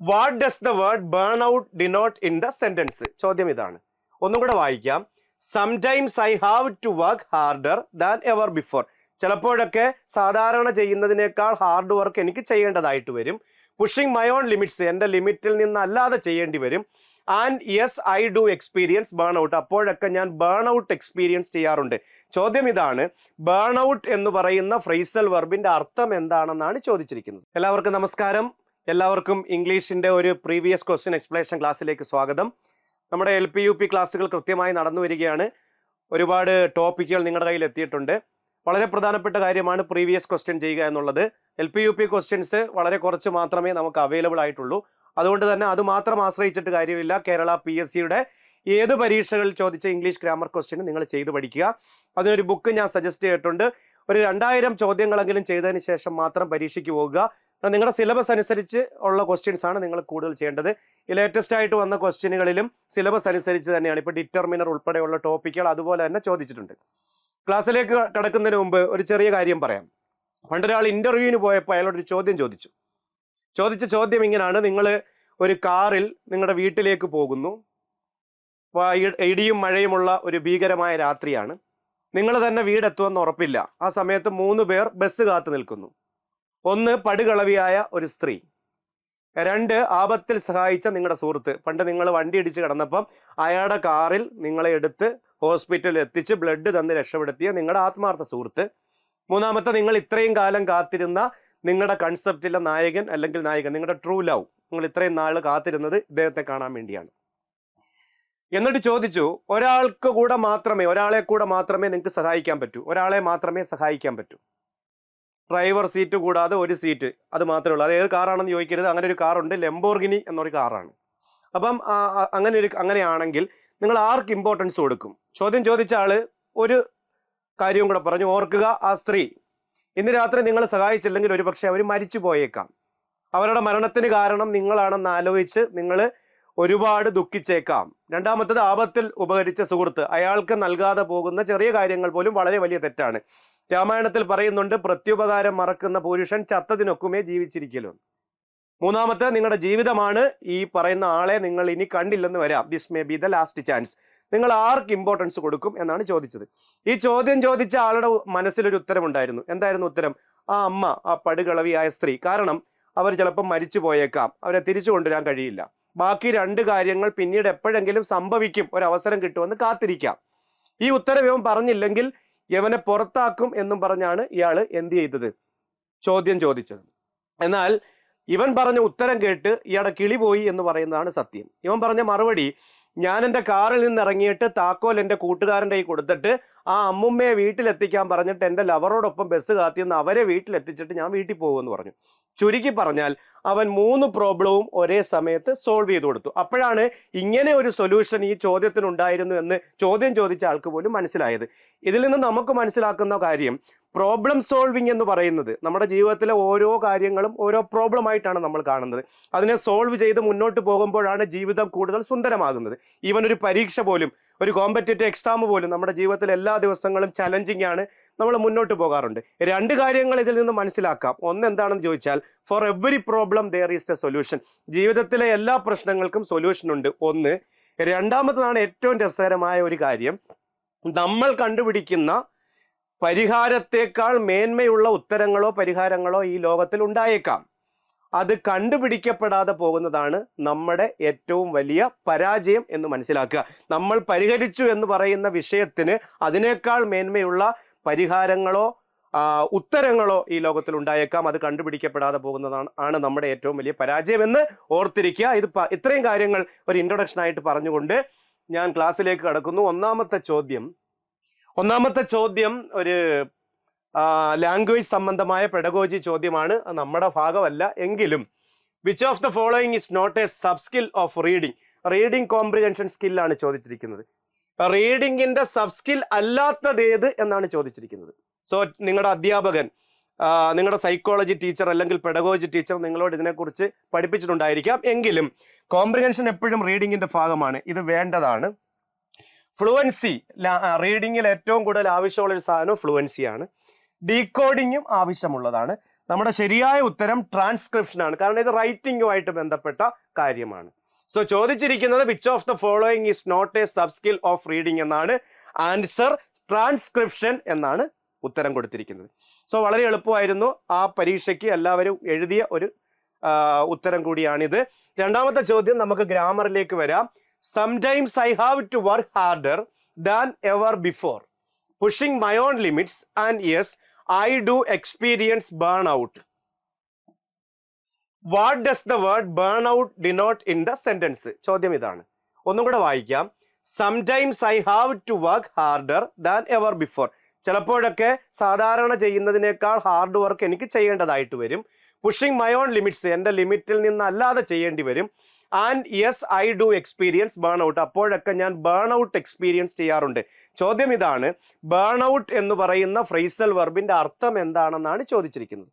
What does the word burn out denote in the sentence? ചോദ്യം ഇതാണ്. ഒന്നും കൂടെ വായിക്കാം. Sometimes I have to work harder than ever before. ചിലപ്പോഴൊക്കെ സാധാരണ ചെയ്യുന്നതിനേക്കാൾ ഹാർഡ് വർക്ക് എനിക്ക് ചെയ്യേണ്ടതായിട്ട് വരും. പുഷിങ് മൈ ഓൺ ലിമിറ്റ്സ്, എൻ്റെ ലിമിറ്റിൽ നിന്നല്ലാതെ ചെയ്യേണ്ടി വരും. And yes I do experience burn out, അപ്പോഴൊക്കെ ഞാൻ ബേൺ ഔട്ട് എക്സ്പീരിയൻസ് ചെയ്യാറുണ്ട്. ചോദ്യം ഇതാണ്, ബേൺ ഔട്ട് എന്ന് പറയുന്ന ഫ്രേസൽ വെർബിന്റെ അർത്ഥം എന്താണെന്നാണ് ചോദിച്ചിരിക്കുന്നത്. എല്ലാവർക്കും നമസ്കാരം. എല്ലാവർക്കും ഇംഗ്ലീഷിന്റെ ഒരു പ്രീവിയസ് ക്വസ്റ്റ്യൻ എക്സ്പ്ലനേഷൻ ക്ലാസ്സിലേക്ക് സ്വാഗതം. നമ്മുടെ LP UP ക്ലാസ്സുകൾ കൃത്യമായി നടന്നു വരികയാണ്. ഒരുപാട് ടോപ്പിക്കുകൾ നിങ്ങളുടെ കയ്യിൽ എത്തിയിട്ടുണ്ട്. വളരെ പ്രധാനപ്പെട്ട കാര്യമാണ് പ്രീവിയസ് ക്വസ്റ്റ്യൻ ചെയ്യുക എന്നുള്ളത്. LP UP ക്വസ്റ്റ്യൻസ് വളരെ മാത്രമേ നമുക്ക് അവൈലബിൾ ആയിട്ടുള്ളൂ. അതുകൊണ്ട് തന്നെ അത് മാത്രം ആശ്രയിച്ചിട്ട് കാര്യമില്ല. കേരള PSCയുടെ ഏത് പരീക്ഷകളിൽ ചോദിച്ച ഇംഗ്ലീഷ് ഗ്രാമർ ക്വസ്റ്റ്യൻ നിങ്ങൾ ചെയ്ത് പഠിക്കുക. അതിനൊരു ബുക്ക് ഞാൻ സജസ്റ്റ് ചെയ്തിട്ടുണ്ട്. ഒരു 2000 ചോദ്യങ്ങളെങ്കിലും ചെയ്തതിന് ശേഷം മാത്രം പരീക്ഷയ്ക്ക് പോകുക. നിങ്ങളുടെ സിലബസ് അനുസരിച്ച് ഉള്ള ക്വസ്റ്റ്യൻസ് ആണ് നിങ്ങൾ കൂടുതൽ ചെയ്യേണ്ടത്. ഈ ലേറ്റസ്റ്റ് ആയിട്ട് വന്ന ക്വസ്റ്റ്യനുകളിലും സിലബസ് അനുസരിച്ച് തന്നെയാണ്. ഇപ്പോൾ ഡിറ്റർമിനർ ഉൾപ്പെടെയുള്ള ടോപ്പിക്കുകൾ അതുപോലെ തന്നെ ചോദിച്ചിട്ടുണ്ട്. ക്ലാസ്സിലേക്ക് കടക്കുന്നതിന് മുമ്പ് ഒരു ചെറിയ കാര്യം പറയാം. പണ്ടൊരാൾ ഇന്റർവ്യൂവിന് പോയപ്പോൾ അയാളോടൊരു ചോദ്യം ചോദിച്ച ചോദ്യം ഇങ്ങനെയാണ്: നിങ്ങൾ ഒരു കാറിൽ നിങ്ങളുടെ വീട്ടിലേക്ക് പോകുന്നു. ഇടിയും മഴയുമുള്ള ഒരു ഭീകരമായ രാത്രിയാണ്. നിങ്ങൾ തന്നെ വീടെത്തുമെന്ന് ഉറപ്പില്ല. ആ സമയത്ത് 3 പേർ ബസ് കാത്തു നിൽക്കുന്നു. 1 പടുകളവിയായ ഒരു സ്ത്രീ, 2 ആപത്തിൽ സഹായിച്ച നിങ്ങളുടെ സുഹൃത്ത്. പണ്ട് നിങ്ങൾ വണ്ടി ഇടിച്ച് കിടന്നപ്പം അയാളുടെ കാറിൽ നിങ്ങളെ എടുത്ത് ഹോസ്പിറ്റലിൽ എത്തിച്ച് ബ്ലഡ് തന്ന് രക്ഷപ്പെടുത്തിയ നിങ്ങളുടെ ആത്മാർത്ഥ സുഹൃത്ത്. 3-മത്തെ നിങ്ങൾ ഇത്രയും കാലം കാത്തിരുന്ന നിങ്ങളുടെ കൺസെപ്റ്റിലെ നായകൻ അല്ലെങ്കിൽ നായിക, നിങ്ങളുടെ ട്രൂ ലവ്. നിങ്ങൾ ഇത്രയും നാൾ കാത്തിരുന്നത് ഇദ്ദേഹത്തെ കാണാൻ വേണ്ടിയാണ്. എന്നിട്ട് ചോദിച്ചു, ഒരാളെ കൂടെ മാത്രമേ നിങ്ങൾക്ക് സഹായിക്കാൻ പറ്റൂ. ഒരാളെ മാത്രമേ സഹായിക്കാൻ പറ്റൂ. ഡ്രൈവർ സീറ്റ് കൂടാതെ ഒരു സീറ്റ്, അത് മാത്രമേ ഉള്ളൂ. അത് ഏത് കാറാണെന്ന് ചോദിക്കരുത്. അങ്ങനെ ഒരു കാറുണ്ട്, ലെംബോർഗിനി എന്നൊരു കാറാണ്. അപ്പം അങ്ങനെയാണെങ്കിൽ നിങ്ങൾ ആർക്ക് ഇമ്പോർട്ടൻസ് കൊടുക്കും? ചോദ്യം ചോദിച്ച ആള് ഒരു കാര്യവും കൂടെ പറഞ്ഞു. ഓർക്കുക, ആ സ്ത്രീ ഇന്ന് രാത്രി നിങ്ങൾ സഹായിച്ചില്ലെങ്കിൽ ഒരുപക്ഷെ അവർ മരിച്ചു പോയേക്കാം. അവരുടെ മരണത്തിന് കാരണം നിങ്ങളാണെന്ന് ആലോചിച്ച് നിങ്ങൾ ഒരുപാട് ദുഃഖിച്ചേക്കാം. 2-മത്തത് ആപത്തിൽ ഉപകരിച്ച സുഹൃത്ത്. അയാൾക്ക് നൽകാതെ പോകുന്ന ചെറിയ കാര്യങ്ങൾ പോലും വളരെ വലിയ തെറ്റാണ്. രാമായണത്തിൽ പറയുന്നുണ്ട്, പ്രത്യുപകാരം മറക്കുന്ന പുരുഷൻ ചത്തതിനൊക്കുമേ ജീവിച്ചിരിക്കലോ. 3-മത്തെ, നിങ്ങളുടെ ജീവിതമാണ്. ഈ പറയുന്ന ആളെ നിങ്ങൾ ഇനി കണ്ടില്ലെന്ന് വരാം. This may be the last chance. നിങ്ങൾ ആർക്ക് ഇമ്പോർട്ടൻസ് കൊടുക്കും എന്നാണ് ചോദിച്ചത്. ഈ ചോദ്യം ചോദിച്ച ആളുടെ മനസ്സിലൊരു ഉത്തരമുണ്ടായിരുന്നു. എന്തായിരുന്നു ഉത്തരം? ആ അമ്മ, ആ പടുകളവിയായ സ്ത്രീ. കാരണം അവർ ചിലപ്പോൾ മരിച്ചു പോയേക്കാം, അവരെ തിരിച്ചു കൊണ്ടുവരാൻ കഴിയില്ല. ബാക്കി 2 കാര്യങ്ങൾ പിന്നീട് എപ്പോഴെങ്കിലും സംഭവിക്കും, ഒരവസരം കിട്ടുമെന്ന് കാത്തിരിക്കാം. ഈ ഉത്തരം ഇവൻ പറഞ്ഞില്ലെങ്കിൽ യവനെ പുറത്താക്കും എന്നും പറഞ്ഞാണ് ഇയാൾ എന്ത് ചെയ്തത്? ചോദ്യം ചോദിച്ചത്. എന്നാൽ ഇവൻ പറഞ്ഞ ഉത്തരം കേട്ട് ഇയാളുടെ കിളി പോയി എന്ന് പറയുന്നതാണ് സത്യം. ഇവൻ പറഞ്ഞ മറുപടി: ഞാൻ എൻ്റെ കാറിൽ നിന്ന് ഇറങ്ങിയിട്ട് താക്കോൽ എൻ്റെ കൂട്ടുകാരൻ്റെ കയ്യിൽ കൊടുത്തിട്ട് ആ അമ്മുമ്മയെ വീട്ടിലെത്തിക്കാൻ പറഞ്ഞിട്ട് എൻ്റെ ലവറോടൊപ്പം ബസ് കാത്തിന്ന് അവരെ വീട്ടിലെത്തിച്ചിട്ട് ഞാൻ വീട്ടിൽ പോകുമെന്ന് പറഞ്ഞു. ചുരുക്കി പറഞ്ഞാൽ അവൻ 3 പ്രോബ്ലവും ഒരേ സമയത്ത് സോൾവ് ചെയ്ത് കൊടുത്തു. അപ്പോഴാണ് ഇങ്ങനെ ഒരു സൊല്യൂഷൻ ഈ ചോദ്യത്തിനുണ്ടായിരുന്നു എന്ന് ചോദ്യം ചോദിച്ച ആൾക്ക് പോലും മനസ്സിലായത്. ഇതിൽ നിന്ന് നമുക്ക് മനസ്സിലാക്കുന്ന കാര്യം, പ്രോബ്ലം സോൾവിങ് എന്ന് പറയുന്നത് നമ്മുടെ ജീവിതത്തിലെ ഓരോ കാര്യങ്ങളും ഓരോ പ്രോബ്ലം ആയിട്ടാണ് നമ്മൾ കാണുന്നത്. അതിനെ സോൾവ് ചെയ്ത് മുന്നോട്ട് പോകുമ്പോഴാണ് ജീവിതം കൂടുതൽ സുന്ദരമാകുന്നത്. ഈവൻ ഒരു പരീക്ഷ പോലും, ഒരു കോമ്പറ്റേറ്റീവ് എക്സാം പോലും നമ്മുടെ ജീവിതത്തിൽ എല്ലാ ദിവസങ്ങളും ചലഞ്ചിങ് ആണ്. നമ്മൾ മുന്നോട്ട് പോകാറുണ്ട്. 2 കാര്യങ്ങൾ ഇതിൽ നിന്ന് മനസ്സിലാക്കാം. ഒന്ന് എന്താണെന്ന് ചോദിച്ചാൽ, for every problem there is a solution. ജീവിതത്തിലെ എല്ലാ പ്രശ്നങ്ങൾക്കും സൊല്യൂഷൻ ഉണ്ട്. ഒന്ന്. 2-മത്തതാണ് ഏറ്റവും രസകരമായ ഒരു കാര്യം, നമ്മൾ കണ്ടുപിടിക്കുന്ന പരിഹാരത്തെക്കാൾ മേന്മയുള്ള ഉത്തരങ്ങളോ പരിഹാരങ്ങളോ ഈ ലോകത്തിൽ ഉണ്ടായേക്കാം. അത് കണ്ടുപിടിക്കപ്പെടാതെ പോകുന്നതാണ് നമ്മുടെ ഏറ്റവും വലിയ പരാജയം എന്ന് മനസ്സിലാക്കുക. നമ്മൾ പരിഹരിച്ചു എന്ന് പറയുന്ന വിഷയത്തിന് അതിനേക്കാൾ മേന്മയുള്ള പരിഹാരങ്ങളോ ഉത്തരങ്ങളോ ഈ ലോകത്തിൽ ഉണ്ടായേക്കാം. അത് കണ്ടുപിടിക്കപ്പെടാതെ പോകുന്നതാണ് നമ്മുടെ ഏറ്റവും വലിയ പരാജയം എന്ന് ഓർത്തിരിക്കുക. ഇത്രയും കാര്യങ്ങൾ ഒരു ഇൻട്രൊഡക്ഷൻ ആയിട്ട് പറഞ്ഞുകൊണ്ട് ഞാൻ ക്ലാസ്സിലേക്ക് കടക്കുന്നു. ഒന്നാമത്തെ ചോദ്യം ഒരു ലാംഗ്വേജ് സംബന്ധമായ പെഡഗോജി ചോദ്യമാണ്. നമ്മുടെ ഭാഗമല്ല എങ്കിലും, which of the following is not a sub skill of reading? Reading comprehension സ്കില്ലാണ് ചോദിച്ചിരിക്കുന്നത്. റീഡിങ്ങിന്റെ സബ് സ്കിൽ അല്ലാത്തത് ഏത് എന്നാണ് ചോദിച്ചിരിക്കുന്നത്. സോ നിങ്ങളുടെ അധ്യാപകൻ, നിങ്ങളുടെ സൈക്കോളജി ടീച്ചർ അല്ലെങ്കിൽ പെഡഗോജി ടീച്ചർ നിങ്ങളോട് ഇതിനെക്കുറിച്ച് പഠിപ്പിച്ചിട്ടുണ്ടായിരിക്കാം. എങ്കിലും കോംപ്രിഹെൻഷൻ എപ്പോഴും റീഡിങ്ങിന്റെ ഭാഗമാണ്. ഇത് വേണ്ടതാണ്. ഫ്ലുവൻസി, റീഡിങ്ങിൽ ഏറ്റവും കൂടുതൽ ആവശ്യമുള്ള ഒരു സാധനം ഫ്ലുവൻസിയാണ്. ഡീകോഡിങ്ങും ആവശ്യമുള്ളതാണ്. നമ്മുടെ ശരിയായ ഉത്തരം ട്രാൻസ്ക്രിപ്ഷൻ ആണ്, കാരണം ഇത് റൈറ്റിംഗുമായിട്ട് ബന്ധപ്പെട്ട കാര്യമാണ്. സോ ചോദിച്ചിരിക്കുന്നത് which of the following is not a sub skill of reading എന്നാണ്. ആൻസർ ട്രാൻസ്ക്രിപ്ഷൻ എന്നാണ് ഉത്തരം കൊടുത്തിരിക്കുന്നത്. സോ വളരെ എളുപ്പമായിരുന്നു, ആ പരീക്ഷയ്ക്ക് എല്ലാവരും എഴുതിയ ഒരു ഉത്തരം കൂടിയാണിത്. രണ്ടാമത്തെ ചോദ്യം നമുക്ക് ഗ്രാമറിലേക്ക് വരാം. Sometimes I have to work harder than ever before, pushing my own limits and yes I do experience burn out. What does the word burn out denote in the sentence? ചോദ്യം ഇതാണ്, ഒന്നും കൂടെ വായിക്കാം. Sometimes I have to work harder than ever before, ചിലപ്പോഴൊക്കെ സാധാരണ ചെയ്യുന്നതിനേക്കാൾ hard work എനിക്ക് ചെയ്യേണ്ടതായിട്ട് വരും. പുഷിംഗ് മൈ ഓൺ ലിമിറ്റ്സ്, എൻ്റെ ലിമിറ്റിൽ നിന്നല്ലാതെ ചെയ്യേണ്ടി വരും. And yes I do experience burn out, അപ്പോഴൊക്കെ ഞാൻ ബേൺ ഔട്ട് എക്സ്പീരിയൻസ് ചെയ്യാറുണ്ട്. ചോദ്യം ഇതാണ്, ബേൺ ഔട്ട് എന്ന് പറയുന്ന ഫ്രേസൽ വെർബിന്റെ അർത്ഥം എന്താണെന്നാണ് ചോദിച്ചിരിക്കുന്നത്.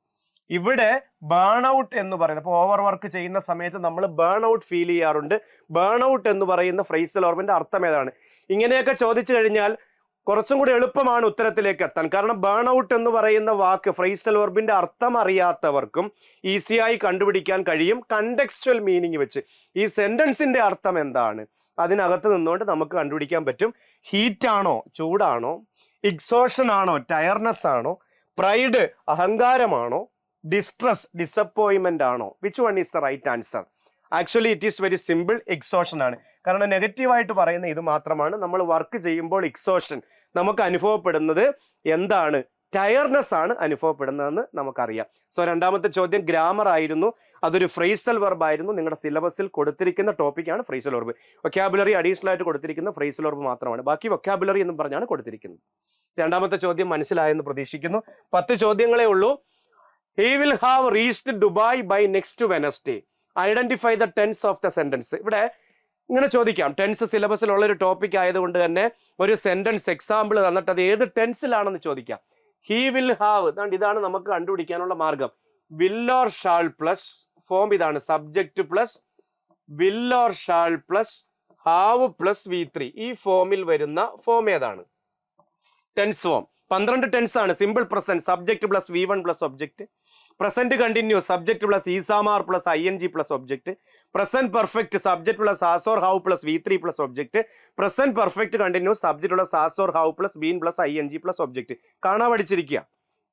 ഇവിടെ ബേൺ ഔട്ട് എന്ന് പറയുന്നത്, ഇപ്പോൾ ഓവർ വർക്ക് ചെയ്യുന്ന സമയത്ത് നമ്മൾ ബേൺ ഔട്ട് ഫീൽ ചെയ്യാറുണ്ട്. ബേൺ ഔട്ട് എന്ന് പറയുന്ന ഫ്രേസൽ വെർബിന്റെ അർത്ഥം ഏതാണ്? ഇങ്ങനെയൊക്കെ ചോദിച്ചു കഴിഞ്ഞാൽ കുറച്ചും കൂടി എളുപ്പമാണ് ഉത്തരത്തിലേക്ക് എത്താൻ. കാരണം ബേൺ ഔട്ട് എന്ന് പറയുന്ന വാക്ക് ഫ്രേസൽ വെർബിന്റെ അർത്ഥം അറിയാത്തവർക്കും ഈസിയായി കണ്ടുപിടിക്കാൻ കഴിയും കണ്ടെക്സ്ച്വൽ മീനിങ് വെച്ച്. ഈ സെന്റൻസിന്റെ അർത്ഥം എന്താണ് അതിനകത്ത് നിന്നുകൊണ്ട് നമുക്ക് കണ്ടുപിടിക്കാൻ പറ്റും. ഹീറ്റ് ആണോ, ചൂടാണോ? എക്സോഷൻ ആണോ, ടയർനെസ് ആണോ? പ്രൈഡ്, അഹങ്കാരമാണോ? ഡിസ്ട്രസ്, ഡിസപ്പോയിൻമെന്റ് ആണോ? Which one is the right answer? Actually it is very simple, exhaustion ആണ്. കാരണം നെഗറ്റീവായിട്ട് പറയുന്ന ഇത് മാത്രമാണ്. നമ്മൾ വർക്ക് ചെയ്യുമ്പോൾ എക്സോഷൻ നമുക്ക് അനുഭവപ്പെടുന്നത് എന്താണ്? ടയർനെസ് ആണ് അനുഭവപ്പെടുന്നതെന്ന് നമുക്കറിയാം. സോ രണ്ടാമത്തെ ചോദ്യം ഗ്രാമർ ആയിരുന്നു, അതൊരു ഫ്രേസൽ വെർബ് ആയിരുന്നു. നിങ്ങളുടെ സിലബസിൽ കൊടുത്തിരിക്കുന്ന ടോപ്പിക്കാണ് ഫ്രേസൽ വെർബ്. വൊക്കാബുലറി അഡീഷണൽ ആയിട്ട് കൊടുത്തിരിക്കുന്ന ഫ്രേസൽ വെർബ് മാത്രമാണ്, ബാക്കി വൊക്കാബുലറി എന്നും പറഞ്ഞാണ് കൊടുത്തിരിക്കുന്നത്. രണ്ടാമത്തെ ചോദ്യം മനസ്സിലായെന്ന് പ്രതീക്ഷിക്കുന്നു. 10 ചോദ്യങ്ങളേ ഉള്ളൂ. He will have reached Dubai by next Wednesday. Identify the tense of the sentence. ഇവിടെ ഇങ്ങനെ ചോദിക്കാം, ടെൻസ് സിലബസിലുള്ള ഒരു ടോപ്പിക് ആയതുകൊണ്ട് തന്നെ ഒരു സെന്റൻസ് എക്സാമ്പിൾ തന്നിട്ട് അത് ഏത് ടെൻസിലാണെന്ന് ചോദിക്കാം. ഹി വിൽ ഹാവ്, ഇതാണ് നമുക്ക് കണ്ടുപിടിക്കാനുള്ള മാർഗം. Will or shall plus form ഇതാണ്, subject plus will or shall plus have plus V3. ഈ ഫോമിൽ വരുന്ന ഫോം ഏതാണ്? ടെൻസ് ഫോം 12 ടെൻസ് ആണ്. Simple present, subject plus V1 plus object. Present continuous, subject plus is am are plus ING plus object. Present perfect, subject plus has or have plus V3 plus object. Present perfect continuous, subject plus has or have plus been plus ING plus object. കാണാൻ പഠിച്ചിരിക്കുക,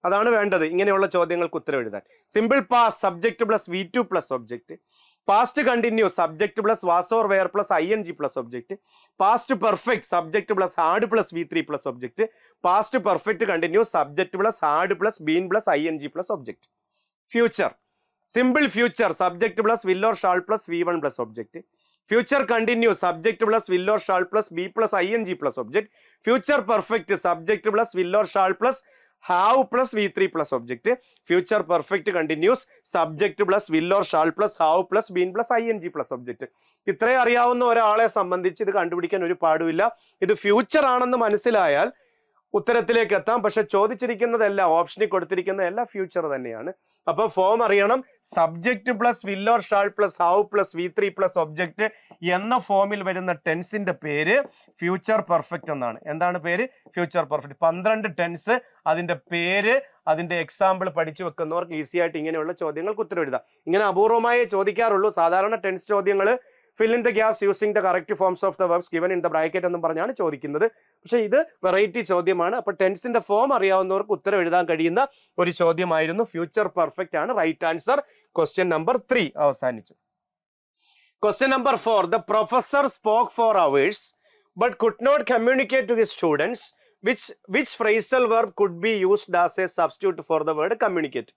അതാണ് വേണ്ടത് ഇങ്ങനെയുള്ള ചോദ്യങ്ങൾക്ക് ഉത്തരം എഴുതാൻ. Simple past, subject plus V2 plus object. Past continuous, subject plus was or were plus ING plus object. Past perfect, subject plus had plus V3 plus object. Past perfect continuous, subject plus had plus been plus ING plus object. Future, simple future, subject plus will or shall plus V1 plus object. Future continuous, subject plus will or shall plus B plus ING plus object. Future perfect, subject plus will or shall plus have plus V3 plus object. Future perfect continuous, subject plus will or shall plus have plus been plus ING plus object. ഇത്രയും അറിയാവുന്ന ഒരാളെ സംബന്ധിച്ച് ഇത് കണ്ടുപിടിക്കാൻ ഒരു പാടുമില്ല. ഇത് future ആണെന്ന് മനസ്സിലായാൽ ഉത്തരത്തിലേക്ക് എത്താം. പക്ഷെ ചോദിച്ചിരിക്കുന്നതെല്ലാം, ഓപ്ഷനിൽ കൊടുത്തിരിക്കുന്നതെല്ലാം ഫ്യൂച്ചർ തന്നെയാണ്. അപ്പൊ ഫോം അറിയണം. Subject plus will or shall plus how plus V3 plus object എന്ന ഫോമിൽ വരുന്ന ടെൻസിന്റെ പേര് ഫ്യൂച്ചർ പെർഫെക്റ്റ് എന്നാണ്. എന്താണ് പേര്? Future perfect. 12 ടെൻസ്, അതിന്റെ പേര്, അതിന്റെ എക്സാമ്പിൾ പഠിച്ചു വെക്കുന്നവർക്ക് ഈസി ആയിട്ട് ഇങ്ങനെയുള്ള ചോദ്യങ്ങൾക്ക് ഉത്തരം എഴുതാം. ഇങ്ങനെ അപൂർവമായേ ചോദിക്കാറുള്ളൂ. സാധാരണ ടെൻസ് ചോദ്യങ്ങൾ fill in the gaps using the correct forms of the verbs given in the bracket എന്നും പറഞ്ഞാണ് ചോദിക്കുന്നത്. പക്ഷെ ഇത് വെറൈറ്റി ചോദ്യമാണ്. അപ്പൊ ടെൻസിന്റെ ഫോം അറിയാവുന്നവർക്ക് ഉത്തരം എഴുതാൻ കഴിയുന്ന ഒരു ചോദ്യമായിരുന്നു. ഫ്യൂച്ചർ പെർഫെക്റ്റ് ആണ് റൈറ്റ് ആൻസർ. ക്വസ്റ്റ്യൻ നമ്പർ 3 അവസാനിച്ചു. Question number 4. The professor spoke for hours but could not communicate to his students. Which phrasal verb could be used as a substitute for the word communicate?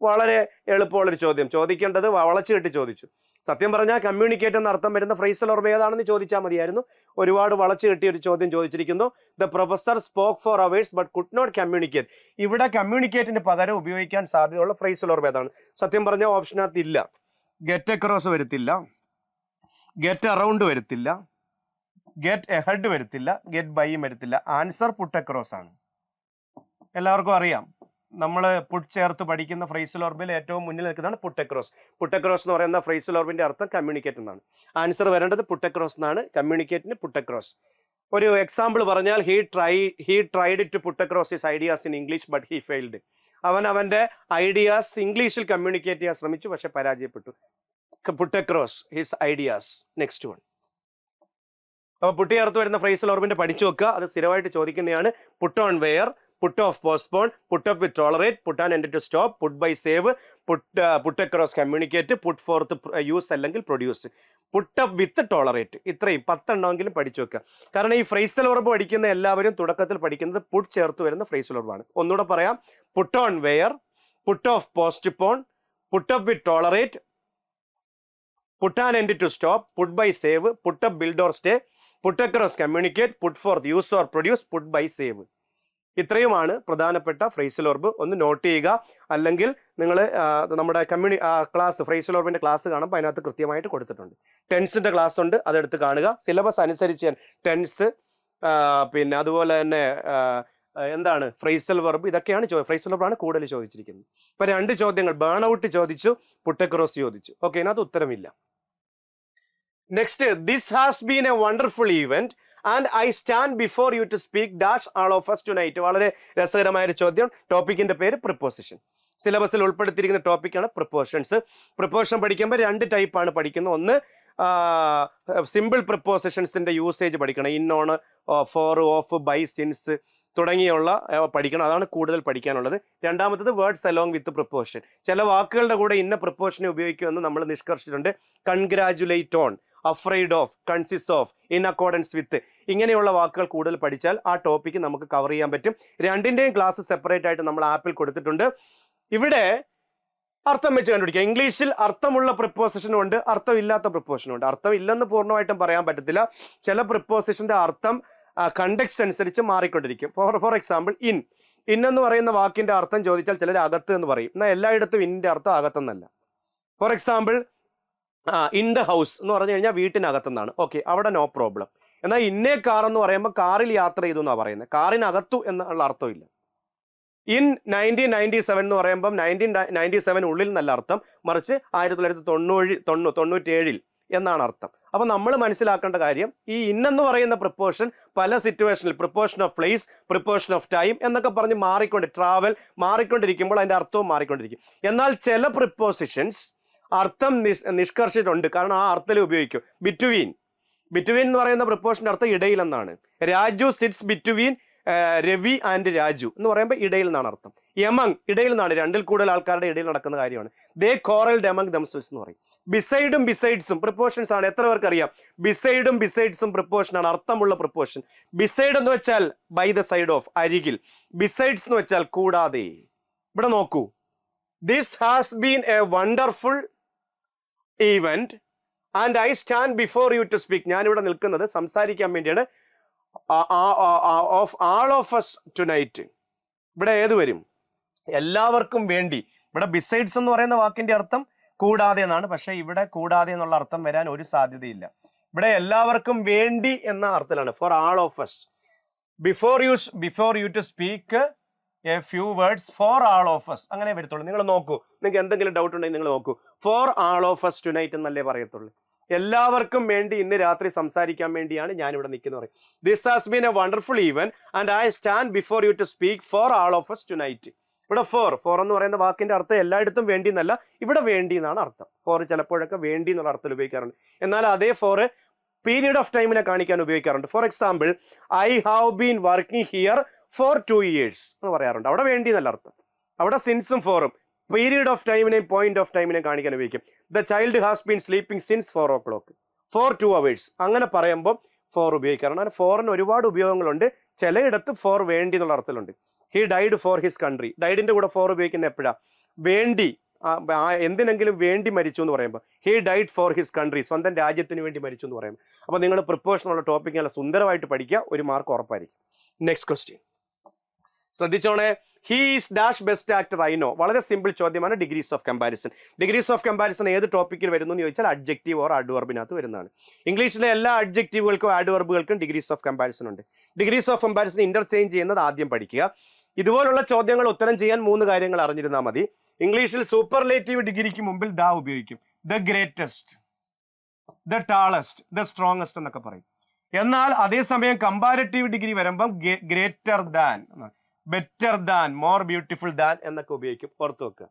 വളരെ എളുപ്പമുള്ളൊരു ചോദ്യം. ചോദിക്കേണ്ടത് വളച്ചു കെട്ടി ചോദിച്ചു. സത്യം പറഞ്ഞാൽ communicate എന്ന അർത്ഥം വരുന്ന ഫ്രേസൽ വെർബ് ഏതാണെന്ന് ചോദിച്ചാൽ മതിയായിരുന്നു. ഒരുപാട് വളച്ചു കെട്ടിയ ഒരു ചോദ്യം ചോദിച്ചിരിക്കുന്നു. The professor spoke for hours but could not communicate. ഇവിടെ കമ്മ്യൂണിക്കേറ്റിന് പകരം ഉപയോഗിക്കാൻ സാധ്യതയുള്ള ഫ്രേസൽ വെർബ് ഏതാണ്? സത്യം പറഞ്ഞാൽ ഓപ്ഷനകത്ത് ഇല്ല. ഗെറ്റ് അക്രോസ് വരത്തില്ല, ഗെറ്റ് അറൗണ്ട് വരത്തില്ല, ഗെറ്റ് എഹെഡ് വരത്തില്ല, ഗെറ്റ് ബൈയും വരത്തില്ല. ആൻസർ പുട്ട് അക്രോസ് ആണ്. എല്ലാവർക്കും അറിയാം, നമ്മൾ പുട്ട് ചേർത്ത് പഠിക്കുന്ന ഫ്രേസൽ വെർബിൽ ഏറ്റവും മുന്നിൽ നിൽക്കുന്നതാണ് പുട്ട് അക്രോസ്. പുട്ട് അക്രോസ് എന്ന് പറയുന്ന ഫ്രേസൽ വെർബിന്റെ അർത്ഥം കമ്മ്യൂണിക്കേറ്റ് എന്നാണ്. ആൻസർ വരേണ്ടത് പുട്ട് അക്രോസ് എന്നാണ്. കമ്മ്യൂണിക്കേറ്റിന് പുട്ട് അക്രോസ്. ഒരു എക്സാമ്പിൾ പറഞ്ഞാൽ he tried to put across his ideas in English but he failed. അവൻ അവൻ്റെ ഐഡിയാസ് ഇംഗ്ലീഷിൽ കമ്മ്യൂണിക്കേറ്റ് ചെയ്യാൻ ശ്രമിച്ചു, പക്ഷെ പരാജയപ്പെട്ടു. Put across his ideas. Next one. അപ്പോൾ പുട്ട് ചേർത്ത് വരുന്ന ഫ്രേസൽ ഓർബിന്റെ പഠിച്ചു വെക്കുക, അത് സ്ഥിരമായിട്ട് ചോദിക്കുന്നതാണ്. Put on wear, put off postpone, put up with tolerate, put an end to stop, put by save, put across communicate, put forth use അല്ലെങ്കിൽ produce, put up with tolerate. ഇത്രയും 10 എണ്ണമെങ്കിലും പഠിച്ചു വെക്കുക. കാരണം ഈ ഫ്രേസൽ ഓർബ് പഠിക്കുന്ന എല്ലാവരും തുടക്കത്തിൽ പഠിക്കുന്നത് പുട്ട് ചേർത്ത് വരുന്ന ഫ്രേസൽ ഓർബാണ്. ഒന്നുകൂടെ പറയാം. Put on wear, put off postpone, put up with tolerate, put an end to stop, put by save, put up build or stay, put across communicate, put forth use or produce, put by save. ഇത്രയുമാണ് പ്രധാനപ്പെട്ട phrasal orb. ഒന്ന് not ചെയ്യുക, അല്ലെങ്കിൽ നിങ്ങൾ നമ്മുടെ class phrasal ഓർബിന്റെ class കാണുമ്പോൾ അതിനകത്ത് കൃത്യമായിട്ട് കൊടുത്തിട്ടുണ്ട്. ടെൻസിന്റെ ക്ലാസ് ഉണ്ട്, അതെടുത്ത് കാണുക. സിലബസ് അനുസരിച്ച് ടെൻസ്, പിന്നെ അതുപോലെ തന്നെ എന്താണ് ഫ്രേസൽ വെർബ്, ഇതൊക്കെയാണ് ഫ്രേസൽ വെർബാണ് കൂടുതൽ ചോദിച്ചിരിക്കുന്നത്. ഇപ്പൊ 2 ചോദ്യങ്ങൾ, ബേൺ ഔട്ട് ചോദിച്ചു, പുട്ട് അക്രോസ് ചോദിച്ചു. ഓക്കെ, ഇതിനകത്ത് ഉത്തരമില്ല. Next, this has been a wonderful event and I stand before you to speak dash all of us tonight. വളരെ രസകരമായ ഒരു ചോദ്യം. ടോപ്പിക്കിന്റെ പേര് പ്രിപ്പോസിഷൻ. സിലബസിൽ ഉൾപ്പെടുത്തിയിരിക്കുന്ന ടോപ്പിക്കാണ് പ്രിപ്പോസിഷൻസ്. പ്രിപ്പോസിഷൻ പഠിക്കുമ്പോൾ 2 ടൈപ്പാണ് പഠിക്കുന്നത്. ഒന്ന് സിമ്പിൾ പ്രിപ്പോസിഷൻസിന്റെ യൂസേജ് പഠിക്കണം. In, on, for, of, by, since തുടങ്ങിയുള്ള പഠിക്കണം. അതാണ് കൂടുതൽ പഠിക്കാനുള്ളത്. രണ്ടാമത്തത് വേർഡ്സ് അലോങ് വിത്ത് പ്രിപ്പോസിഷൻ. ചില വാക്കുകളുടെ കൂടെ ഇന്ന പ്രിപ്പോസിഷനെ ഉപയോഗിക്കുമെന്ന് നമ്മൾ നിഷ്കർഷിച്ചിട്ടുണ്ട്. Congratulate on, afraid of, consist of, in accordance with, ഇങ്ങനെയുള്ള വാക്കുകൾ കൂടുതൽ പഠിച്ചാൽ ആ ടോപ്പിക്ക് നമുക്ക് കവർ ചെയ്യാൻ പറ്റും. 2ന്റെയും ക്ലാസ് സെപ്പറേറ്റ് ആയിട്ട് നമ്മൾ ആപ്പിൽ കൊടുത്തിട്ടുണ്ട്. ഇവിടെ അർത്ഥം വെച്ച് കണ്ടുപിടിക്കുക. ഇംഗ്ലീഷിൽ അർത്ഥമുള്ള പ്രിപ്പോസിഷനും ഉണ്ട്, അർത്ഥമില്ലാത്ത പ്രിപ്പോസിഷനും ഉണ്ട്. അർത്ഥം ഇല്ലെന്ന് പൂർണ്ണമായിട്ടും പറയാൻ പറ്റത്തില്ല. ചില പ്രിപ്പോസിഷന്റെ അർത്ഥം കണ്ടെക്സ്റ്റ് അനുസരിച്ച് മാറിക്കൊണ്ടിരിക്കും. ഫോർ എക്സാമ്പിൾ, ഇൻ എന്ന് പറയുന്ന വാക്കിന്റെ അർത്ഥം ചോദിച്ചാൽ ചിലർ അകത്ത് എന്ന് പറയും. എന്നാൽ എല്ലായിടത്തും ഇന്നിന്റെ അർത്ഥം അകത്തെന്നല്ല. For example, in the house എന്ന് പറഞ്ഞു കഴിഞ്ഞാൽ വീട്ടിനകത്തുനിന്നാണ്. ഓക്കെ, അവിടെ നോ പ്രോബ്ലം. എന്നാൽ ഇന്നേ കാർ എന്ന് പറയുമ്പോൾ കാറിൽ യാത്ര ചെയ്തു എന്നാണ് പറയുന്നത്, കാറിനകത്തു എന്നുള്ള അർത്ഥമില്ല. ഇൻ 1997 എന്ന് പറയുമ്പം 1997 ഉള്ളിൽ എന്നല്ല അർത്ഥം, മറിച്ച് 1997 എന്നാണ് അർത്ഥം. അപ്പൊ നമ്മൾ മനസ്സിലാക്കേണ്ട കാര്യം, ഈ ഇന്നെന്ന് പറയുന്ന പ്രിപ്പോഷൻ പല സിറ്റുവേഷനിൽ, preposition of place, preposition of time എന്നൊക്കെ പറഞ്ഞ് ട്രാവൽ മാറിക്കൊണ്ടിരിക്കുമ്പോൾ അതിന്റെ അർത്ഥവും മാറിക്കൊണ്ടിരിക്കും. എന്നാൽ ചില പ്രിപ്പോസിഷൻസ് അർത്ഥം നിഷ്കർഷിച്ചിട്ടുണ്ട്, കാരണം ആ അർത്ഥത്തിൽ ഉപയോഗിക്കും. ബിറ്റ്വീൻ എന്ന് പറയുന്ന പ്രിപ്പോഷന്റെ അർത്ഥം ഇടയിൽ എന്നാണ്. Raju sits between Ravi and Raju എന്ന് പറയുമ്പോൾ ഇടയിൽ നിന്നാണ് അർത്ഥം. എമംഗ് ഇടയിൽ നിന്നാണ്, 2ൽ കൂടുതൽ ആൾക്കാരുടെ ഇടയിൽ നടക്കുന്ന കാര്യമാണ്. ദേ കോറൽഡ് എമംഗ് ദംസെൽസ് എന്ന് പറയും. ബിസൈഡും ബിസൈഡ്സും പ്രിപ്പോഷൻസ് ആണ്. എത്ര പേർക്ക് അറിയാം? ബിസൈഡും ബിസൈഡ്സും പ്രിപ്പോഷൻ ആണ്, അർത്ഥമുള്ള പ്രിപ്പോഷൻ. ബിസൈഡ് എന്ന് വെച്ചാൽ ബൈ ദ സൈഡ് ഓഫ്, അരികിൽ. ബിസൈഡ്സ് എന്ന് വെച്ചാൽ കൂടാതെ. ഇവിടെ നോക്കൂ, this has been a wonderful event and I stand before you to speak. ഞാനിവിടെ നിൽക്കുന്നത് സംസാരിക്കാൻ വേണ്ടിയാണ്. Of all of us tonight. ഇവിടെ ഏത് വരും? എല്ലാവർക്കും വേണ്ടി. ഇവിടെ ബിസൈഡ്സ് എന്ന് പറയുന്ന വാക്കിന്റെ അർത്ഥം കൂടാതെ എന്നാണ്, പക്ഷെ ഇവിടെ കൂടാതെ എന്നുള്ള അർത്ഥം വരാൻ ഒരു സാധ്യതയില്ല. ഇവിടെ എല്ലാവർക്കും വേണ്ടി എന്ന അർത്ഥത്തിലാണ്. For all of us. Before you to speak a few words for all of us അങ്ങനെ വരത്തുള്ളൂ. നിങ്ങൾ നോക്കൂ, നിങ്ങൾക്ക് എന്തെങ്കിലും ഡൗട്ട് ഉണ്ടെങ്കിൽ നിങ്ങൾ നോക്കൂ. Four all of us tonight എന്നല്ലേ പറയത്തുള്ളൂ. എല്ലാവർക്കും വേണ്ടി ഇന്ന് രാത്രി സംസാരിക്കാൻ വേണ്ടിയാണ് ഞാൻ ഇവിടെ നിൽക്കുന്നത് പറയും. This has been a wonderful event and I stand before you to speak for all of us tonight. ഇവിടെ ഫോർ എന്ന് പറയുന്ന വാക്കിന്റെ അർത്ഥം എല്ലായിടത്തും വേണ്ടി എന്നല്ല, ഇവിടെ വേണ്ടി എന്നാണ് അർത്ഥം. ഫോർ ചിലപ്പോഴൊക്കെ വേണ്ടി എന്നുള്ള അർത്ഥത്തിൽ ഉപയോഗിക്കാറുണ്ട്. എന്നാൽ അതേ ഫോർ പീരീഡ് ഓഫ് ടൈമിനെ കാണിക്കാൻ ഉപയോഗിക്കാറുണ്ട്. For example, I have been working here for 2 years എന്ന് പറയാറുണ്ട്. അവിടെ വേണ്ടി എന്നല്ല അർത്ഥം, അവിടെ സിൻസും ഫോറും പീരീഡ് ഓഫ് ടൈമിനെയും പോയിന്റ് ഓഫ് ടൈമിനെയും കാണിക്കാൻ ഉപയോഗിക്കും. The child has been sleeping since 4 o'clock, for 2 hours അങ്ങനെ പറയുമ്പോൾ ഫോർ ഉപയോഗിക്കാറുണ്ട്. അങ്ങനെ ഫോറിന് ഒരുപാട് ഉപയോഗങ്ങളുണ്ട്. ചിലയിടത്ത് ഫോർ വേണ്ടി എന്നുള്ള അർത്ഥത്തിലുണ്ട്. He died for his country. ഡൈഡിന്റെ കൂടെ ഫോർ ഉപയോഗിക്കുന്ന എപ്പോഴാ? വേണ്ടി, എന്തിനെങ്കിലും വേണ്ടി മരിച്ചു എന്ന് പറയുമ്പോൾ he died for his country, സ്വന്തം രാജ്യത്തിന് വേണ്ടി മരിച്ചു എന്ന് പറയുമ്പോൾ. അപ്പോൾ നിങ്ങൾ പ്രിപ്പറേഷനുള്ള ടോപ്പിക് നല്ല സുന്ദരമായിട്ട് പഠിക്കുക, ഒരു മാർക്ക് ഉറപ്പായിരിക്കും. നെക്സ്റ്റ് ക്വസ്റ്റ്യൻ ശ്രദ്ധിച്ചോണേ. He is dash best actor I know. വളരെ സിമ്പിൾ ചോദ്യമാണ്. Degrees of comparison. Degrees of comparison ഏത് ടോപ്പിക്കിൽ വരുന്നു എന്ന് ചോദിച്ചാൽ അഡ്ജക്റ്റീവ് ഓർ അഡ്വർബിനകത്ത് വരുന്നതാണ്. ഇംഗ്ലീഷിലെ എല്ലാ അഡ്ജക്റ്റീവുകൾക്കും അഡ്വർബുകൾക്കും ഡിഗ്രീസ് ഓഫ് കമ്പാരിസൺ ഉണ്ട്. ഡിഗ്രീസ് ഓഫ് കമ്പാരിസൺ ഇന്റർചേഞ്ച് ചെയ്യുന്നത് ആദ്യം പഠിക്കുക. ഇതുപോലുള്ള ചോദ്യങ്ങൾ ഉത്തരം ചെയ്യാൻ 3 കാര്യങ്ങൾ അറിഞ്ഞിരുന്നാൽ മതി. ഇംഗ്ലീഷിൽ സൂപ്പർലേറ്റീവ് ഡിഗ്രിക്ക് മുമ്പിൽ ദ ഉപയോഗിക്കും. The greatest, the tallest, the strongest എന്നൊക്കെ പറയും. എന്നാൽ അതേസമയം കമ്പാരറ്റീവ് ഡിഗ്രി വരുമ്പം greater than, better than, more beautiful than എന്നൊക്കെ ഉപയോഗിക്കും, ഓർത്ത് വെക്കുക.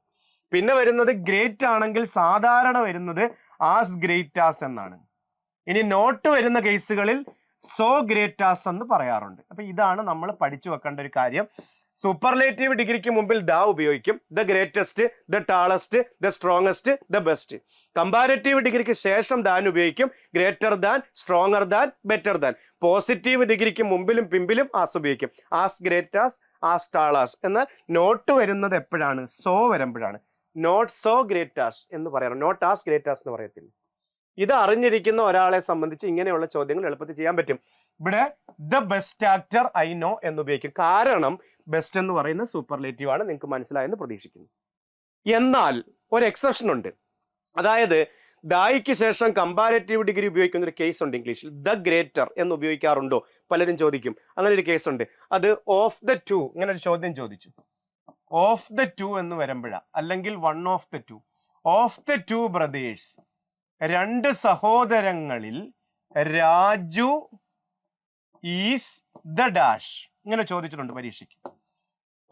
പിന്നെ വരുന്നത് ഗ്രേറ്റ് ആണെങ്കിൽ സാധാരണ വരുന്നത് ആസ് ഗ്രേറ്റ് ആസ് എന്നാണ്. ഇനി നോട്ട് വരുന്ന കേസുകളിൽ സോ ഗ്രേറ്റ് ആസ് എന്ന് പറയാറുണ്ട്. അപ്പൊ ഇതാണ് നമ്മൾ പഠിച്ചു വെക്കേണ്ട ഒരു കാര്യം. സൂപ്പർലേറ്റീവ് ഡിഗ്രിക്ക് മുമ്പിൽ ദ ഉപയോഗിക്കും, the greatest, the tallest, the strongest, the best. Comparative ഡിഗ്രിക്ക് ശേഷം ദാൻ ഉപയോഗിക്കും, greater than, stronger than, better than. Positive ഡിഗ്രിക്ക് മുമ്പിലും പിമ്പിലും ആസ് ഉപയോഗിക്കും, ആസ് ഗ്രേറ്റ് ആസ്, ആസ് ടാളാസ്. എന്നാൽ നോട്ട് വരുന്നത് എപ്പോഴാണ്? സോ വരുമ്പോഴാണ്. നോട്ട് സോ ഗ്രേറ്റ് ആസ് എന്ന് പറയാറ്, നോട്ട് ആസ് ഗ്രേറ്റ് ആസ് എന്ന് പറയത്തില്ല. ഇത് അറിഞ്ഞിരിക്കുന്ന ഒരാളെ സംബന്ധിച്ച് ഇങ്ങനെയുള്ള ചോദ്യങ്ങൾ എളുപ്പത്തിൽ ചെയ്യാൻ പറ്റും. ഇവിടെ the best actor I no എന്ന് ഉപയോഗിക്കും, കാരണം ബെസ്റ്റ് എന്ന് പറയുന്നത് സൂപ്പർലേറ്റീവ് ആണ്. നിങ്ങൾക്ക് മനസ്സിലായെന്ന് പ്രതീക്ഷിക്കുന്നു. എന്നാൽ ഒരു എക്സെപ്ഷൻ ഉണ്ട്. അതായത് ദായിക്ക് ശേഷം കമ്പാരറ്റീവ് ഡിഗ്രി ഉപയോഗിക്കുന്ന ഒരു കേസ് ഉണ്ട് ഇംഗ്ലീഷിൽ. ദ ഗ്രേറ്റർ എന്ന് ഉപയോഗിക്കാറുണ്ടോ പലരും ചോദിക്കും. അങ്ങനെ ഒരു കേസ് ഉണ്ട്. അത് ഓഫ് ദ ടു, ഇങ്ങനെ ഒരു ചോദ്യം ചോദിച്ചു. ഓഫ് ദ ടു എന്ന് വരുമ്പോഴാണ്, അല്ലെങ്കിൽ one of the to. Of the two brothers, രണ്ട് സഹോദരങ്ങളിൽ രാജു ഈസ് ദ ഡാഷ്, ഇങ്ങനെ ചോദിച്ചിട്ടുണ്ട് പരീക്ഷയ്ക്ക്.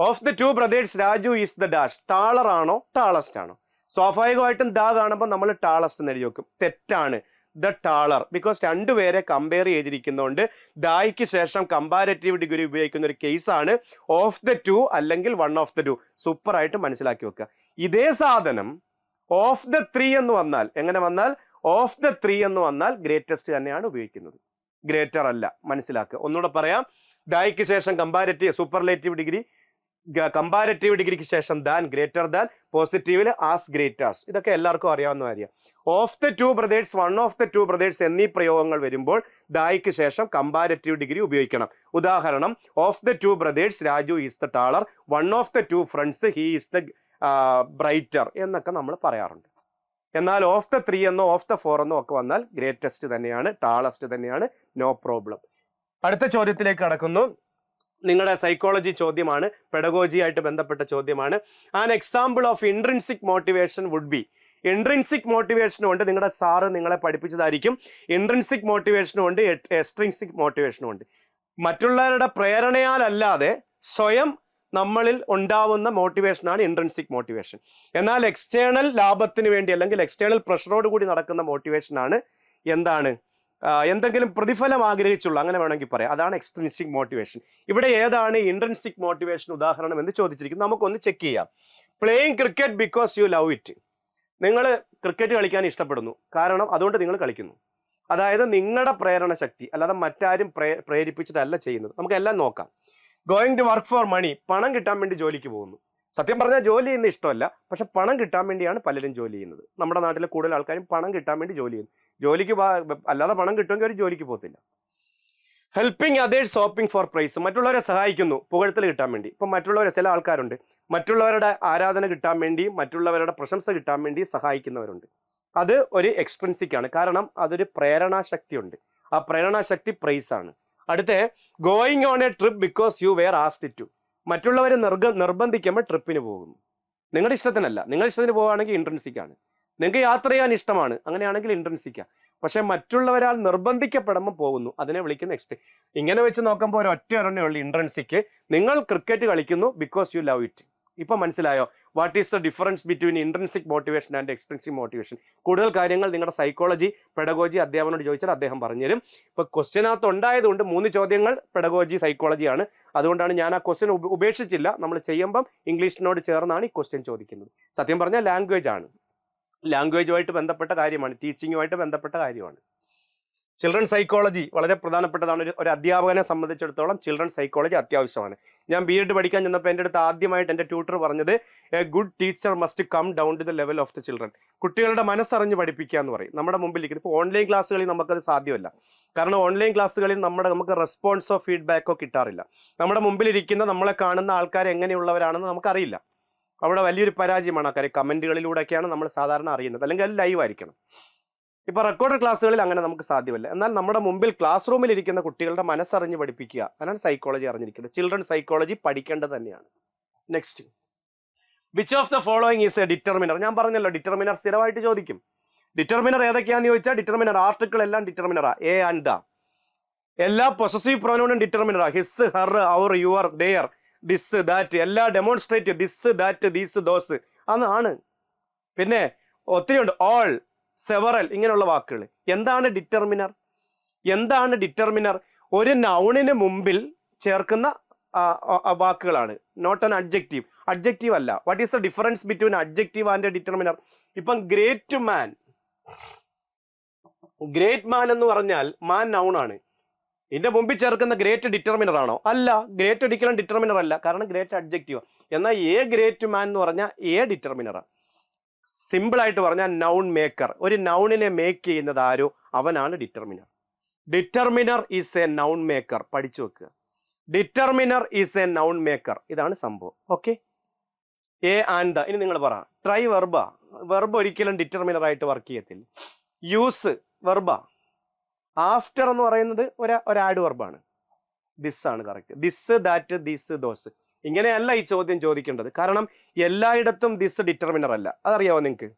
Of the two brothers Raju is the dash. Taller ആണോ ടാളസ്റ്റ് ആണോ? സ്വാഭാവികമായിട്ടും ദ കാണുമ്പോൾ നമ്മൾ ടാളസ്റ്റ് എന്ന് എഴുതി വെക്കും. തെറ്റാണ്. ദ ടാളർ, ബിക്കോസ് രണ്ടുപേരെ കമ്പയർ ചെയ്തിരിക്കുന്നതുകൊണ്ട് ദായ്ക്ക് ശേഷം കമ്പാരറ്റീവ് ഡിഗ്രി ഉപയോഗിക്കുന്ന ഒരു കേസാണ് ഓഫ് ദ ടു അല്ലെങ്കിൽ വൺ ഓഫ് ദ ടു. സൂപ്പറായിട്ട് മനസ്സിലാക്കി വെക്കുക. ഇതേ സാധനം ഓഫ് ദ ത്രീ എന്ന് വന്നാൽ, എങ്ങനെ വന്നാൽ? ഓഫ് ദ ത്രീ എന്ന് വന്നാൽ ഗ്രേറ്റസ്റ്റ് തന്നെയാണ് ഉപയോഗിക്കുന്നത്, ഗ്രേറ്റർ അല്ല. മനസ്സിലാക്കുക. ഒന്നുകൂടെ പറയാം. ദായ്ക്ക് ശേഷം കമ്പാരറ്റീവ്, സൂപ്പർലേറ്റീവ് ഡിഗ്രി, കമ്പാരറ്റീവ് ഡിഗ്രിക്ക് ശേഷം ദാൻ, ഗ്രേറ്റർ ദാൻ, പോസിറ്റീവില് ആസ് ഗ്രേറ്റ് ആസ്. ഇതൊക്കെ എല്ലാവർക്കും അറിയാവുന്ന കാര്യം. Of the two brothers, one of the two brothers എന്നീ പ്രയോഗങ്ങൾ വരുമ്പോൾ ദായ്ക്ക് ശേഷം കമ്പാരറ്റീവ് ഡിഗ്രി ഉപയോഗിക്കണം. ഉദാഹരണം, of the two brothers Raju is the taller, one of the two friends he is the brighter എന്നൊക്കെ നമ്മൾ പറയാറുണ്ട്. എന്നാൽ ഓഫ് ദ ത്രീ എന്നോ ഓഫ് ദ ഫോർ എന്നോ ഒക്കെ വന്നാൽ ഗ്രേറ്റസ്റ്റ് തന്നെയാണ്, ടാളസ്റ്റ് തന്നെയാണ്, നോ പ്രോബ്ലം. അടുത്ത ചോദ്യത്തിലേക്ക് കടക്കുന്നു. നിങ്ങളുടെ സൈക്കോളജി ചോദ്യമാണ്, പെഡഗോജി ആയിട്ട് ബന്ധപ്പെട്ട ചോദ്യമാണ്. An example of intrinsic motivation would be. Intrinsic മോട്ടിവേഷനും ഉണ്ട്, നിങ്ങളുടെ സാറ് നിങ്ങളെ പഠിപ്പിച്ചതായിരിക്കും. ഇൻട്രിൻസിക് മോട്ടിവേഷനും ഉണ്ട്, എക്സ്ട്രിൻസിക് മോട്ടിവേഷനും ഉണ്ട്. മറ്റുള്ളവരുടെ പ്രേരണയാലല്ലാതെ സ്വയം നമ്മളിൽ ഉണ്ടാവുന്ന മോട്ടിവേഷനാണ് ഇൻട്രിൻസിക് മോട്ടിവേഷൻ. എന്നാൽ എക്സ്റ്റേണൽ ലാഭത്തിന് വേണ്ടി അല്ലെങ്കിൽ എക്സ്റ്റേണൽ പ്രഷറോട് കൂടി നടക്കുന്ന മോട്ടിവേഷനാണ് എന്താണ്? എന്തെങ്കിലും പ്രതിഫലം ആഗ്രഹിച്ചുള്ള, അങ്ങനെ വേണമെങ്കിൽ പറയാം, അതാണ് എക്സ്ട്രിൻസിക് മോട്ടിവേഷൻ. ഇവിടെ ഏതാണ് ഇൻട്രിൻസിക് മോട്ടിവേഷൻ ഉദാഹരണം എന്ന് ചോദിച്ചിരിക്കും. നമുക്കൊന്ന് ചെക്ക് ചെയ്യാം. Playing cricket because you love it. നിങ്ങൾ ക്രിക്കറ്റ് കളിക്കാൻ ഇഷ്ടപ്പെടുന്നു, കാരണം അതുകൊണ്ട് നിങ്ങൾ കളിക്കുന്നു. അതായത് നിങ്ങളുടെ പ്രേരണ ശക്തി, അല്ലാതെ മറ്റാരും പ്രേരിപ്പിച്ചിട്ടല്ല ചെയ്യുന്നത്. നമുക്കെല്ലാം നോക്കാം. Going to work for money, പണം കിട്ടാൻ വേണ്ടി ജോലിക്ക് പോകുന്നു. സത്യം പറഞ്ഞാൽ ജോലി ചെയ്യുന്ന ഇഷ്ടമല്ല, പക്ഷെ പണം കിട്ടാൻ വേണ്ടിയാണ് പലരും ജോലി ചെയ്യുന്നത്. നമ്മുടെ നാട്ടിലെ കൂടുതൽ ആൾക്കാരും പണം കിട്ടാൻ വേണ്ടി ജോലി ചെയ്യുന്നു. ജോലിക്ക് അല്ലാതെ പണം കിട്ടുമെങ്കിൽ അവർ ജോലിക്ക് പോകത്തില്ല. Helping others hoping for praise, മറ്റുള്ളവരെ സഹായിക്കുന്നു പുകഴ്ത്തൽ കിട്ടാൻ വേണ്ടി. ഇപ്പം മറ്റുള്ളവരെ, ചില ആൾക്കാരുണ്ട് മറ്റുള്ളവരുടെ ആരാധന കിട്ടാൻ വേണ്ടി, മറ്റുള്ളവരുടെ പ്രശംസ കിട്ടാൻ വേണ്ടി സഹായിക്കുന്നവരുണ്ട്. അത് ഒരു എക്സ്ട്രിൻസിക് ആണ്, കാരണം അതൊരു പ്രേരണാശക്തി ഉണ്ട്. ആ പ്രേരണാശക്തി പ്രൈസ് ആണ്. അടുത്ത, going on a trip because you were asked to. മറ്റുള്ളവരെ നിർബന്ധിക്കുമ്പോൾ ട്രിപ്പിന് പോകുന്നു, നിങ്ങളുടെ ഇഷ്ടത്തിനല്ല. നിങ്ങളുടെ ഇഷ്ടത്തിന് പോവുകയാണെങ്കിൽ ഇൻട്രിൻസിക് ആണ്. നിങ്ങൾക്ക് യാത്ര ചെയ്യാൻ ഇഷ്ടമാണ്, അങ്ങനെയാണെങ്കിൽ ഇൻട്രിൻസിക്കാണ്. പക്ഷെ മറ്റുള്ളവരാൽ നിർബന്ധിക്കപ്പെടുമ്പോൾ പോകുന്നു, അതിനെ വിളിക്കുന്ന ഇങ്ങനെ വെച്ച് നോക്കുമ്പോൾ ഒരൊറ്റ ഒരെണ്ണേ ഉള്ളൂ ഇൻട്രിൻസിക്. നിങ്ങൾ ക്രിക്കറ്റ് കളിക്കുന്നു ബിക്കോസ് യു ലവ് ഇറ്റ്. ഇപ്പൊ മനസ്സിലായോ what is the difference between intrinsic motivation and extrinsic motivation? കൂടുതൽ കാര്യങ്ങൾ നിങ്ങളുടെ സൈക്കോളജി, പെഡഗോജി അധ്യാപനോട് ചോദിച്ചാൽ അദ്ദേഹം പറഞ്ഞുതരും. ഇപ്പൊ ക്വസ്റ്റ്യനകത്ത് ഉണ്ടായതുകൊണ്ട് 3 ചോദ്യങ്ങൾ പെഡഗോജി, സൈക്കോളജിയാണ്. അതുകൊണ്ടാണ് ഞാൻ ആ ക്വസ്റ്റ്യൻ ഉപേക്ഷിച്ചില്ല. നമ്മൾ ചെയ്യുമ്പം ഇംഗ്ലീഷിനോട് ചേർന്നാണ് ഈ ക്വസ്റ്റ്യൻ ചോദിക്കുന്നത്. സത്യം പറഞ്ഞാൽ ലാംഗ്വേജ് ആണ്, ലാംഗ്വേജുമായിട്ട് ബന്ധപ്പെട്ട കാര്യമാണ്, ടീച്ചിങ്ങുമായിട്ട് ബന്ധപ്പെട്ട കാര്യമാണ്. ചിൽഡ്രൻ സൈക്കോളജി വളരെ പ്രധാനപ്പെട്ടതാണ്. ഒരു അധ്യാപകനെ സംബന്ധിച്ചിടത്തോളം ചിൽഡ്രൻ സൈക്കോളജി അത്യാവശ്യമാണ്. ഞാൻ BEd പഠിക്കാൻ ചെന്നപ്പോൾ എൻ്റെ അടുത്ത് ആദ്യമായിട്ട് എൻ്റെ ട്യൂട്ടർ പറഞ്ഞത്, a good teacher must come down to the level of the children. കുട്ടികളുടെ മനസ്സറിഞ്ഞ് പഠിപ്പിക്കുക എന്ന് പറയും. നമ്മുടെ മുമ്പിൽ ഇരിക്കുന്നത് ഇപ്പോൾ ഓൺലൈൻ ക്ലാസ്സുകളിൽ നമുക്കത് സാധ്യമല്ല. കാരണം ഓൺലൈൻ ക്ലാസ്സുകളിൽ നമുക്ക് റെസ്പോൺസോ ഫീഡ്ബാക്കോ കിട്ടാറില്ല. നമ്മുടെ മുമ്പിലിരിക്കുന്ന, നമ്മളെ കാണുന്ന ആൾക്കാർ എങ്ങനെയുള്ളവരാണെന്ന് നമുക്കറിയില്ല. അവിടെ വലിയൊരു പരാജയമാണ്. ആ കാര്യം കമൻറ്റുകളിലൂടെയൊക്കെയാണ് നമ്മൾ സാധാരണ അറിയുന്നത്, അല്ലെങ്കിൽ അത് ലൈവ് ആയിരിക്കണം. ഇപ്പോൾ റെക്കോർഡ് ക്ലാസ്സുകളിൽ അങ്ങനെ നമുക്ക് സാധ്യമല്ല. എന്നാൽ നമ്മുടെ മുമ്പിൽ ക്ലാസ് റൂമിൽ ഇരിക്കുന്ന കുട്ടികളുടെ മനസ്സറിഞ്ഞ് പഠിപ്പിക്കുക, അതാണ് സൈക്കോളജി അറിഞ്ഞിരിക്കുന്നത്. ചിൽഡ്രൻ സൈക്കോളജി പഠിക്കേണ്ടത് തന്നെയാണ്. Next, which of the following is A determiner? ഞാൻ പറഞ്ഞല്ലോ, ഡിറ്റർമിനർ സ്ഥിരമായിട്ട് ചോദിക്കും. ഡിറ്റർമിനർ ഏതൊക്കെയാണെന്ന് ചോദിച്ചാൽ, ഡിറ്റർമിനർ ആർട്ടിക്കിൾ എല്ലാം ഡിറ്റർമിനറാ. A and the. എല്ലാ പൊസസീവ് പ്രൊനൗണും ഡിറ്റർമിനറാ. His, her, our, your, their. This that എല്ലാ demonstrate this that these those അതാണ്. പിന്നെ ഒത്തിരി ഉണ്ട്, ഓൾ, സെവറൽ, ഇങ്ങനെയുള്ള വാക്കുകൾ. എന്താണ് ഡിറ്റർമിനർ? എന്താണ് ഡിറ്റർമിനർ? ഒരു നൗണിന് മുമ്പിൽ ചേർക്കുന്ന വാക്കുകളാണ്, നോട്ട് ആൻ അഡ്ജക്റ്റീവ്. അഡ്ജക്റ്റീവ് അല്ല. What is the difference between adjective and determiner? ഇപ്പം ഗ്രേറ്റ് മാൻ, ഗ്രേറ്റ് മാൻ എന്ന് പറഞ്ഞാൽ മാൻ നൗൺ ആണ്. ഇതിന്റെ മുമ്പിൽ ചേർക്കുന്ന ഗ്രേറ്റ് ഡിറ്റർമിനർ ആണോ? അല്ല. ഗ്രേറ്റ് ഒരിക്കലും ഡിറ്റർമിനർ അല്ല, കാരണം ഗ്രേറ്റ് അഡ്ജക്റ്റീവ്. എന്നാൽ ഗ്രേറ്റ് മാൻ എന്ന് പറഞ്ഞാൽ ഡിറ്റർമിനറാണ്. സിമ്പിൾ ആയിട്ട് പറഞ്ഞാൽ നൗൺ മേക്കർ. ഒരു നൗണിനെ മേക്ക് ചെയ്യുന്നത് ആരോ അവനാണ് determiner. Determiner is A noun maker. പഠിച്ചു വെക്കുക. Determiner is A noun maker. ഇതാണ് സംഭവം. ഓക്കെ. A and the. ഇനി നിങ്ങൾ പറ. ട്രൈ വെർബ. വെർബ് ഒരിക്കലും ഡിറ്റർമിനർ ആയിട്ട് വർക്ക് ചെയ്യത്തില്ല. യൂസ് വെർബ. ആഫ്റ്റർ എന്ന് പറയുന്നത് ഒരു ആഡ് വെർബാണ്. ദിസ് ആണ് correct. This that this those. ഇങ്ങനെയല്ല ഈ ചോദ്യം ചോദിക്കേണ്ടത്, കാരണം എല്ലായിടത്തും ദിസ് ഡിറ്റർമിനർ അല്ല. അതറിയാവോ നിങ്ങൾക്ക്?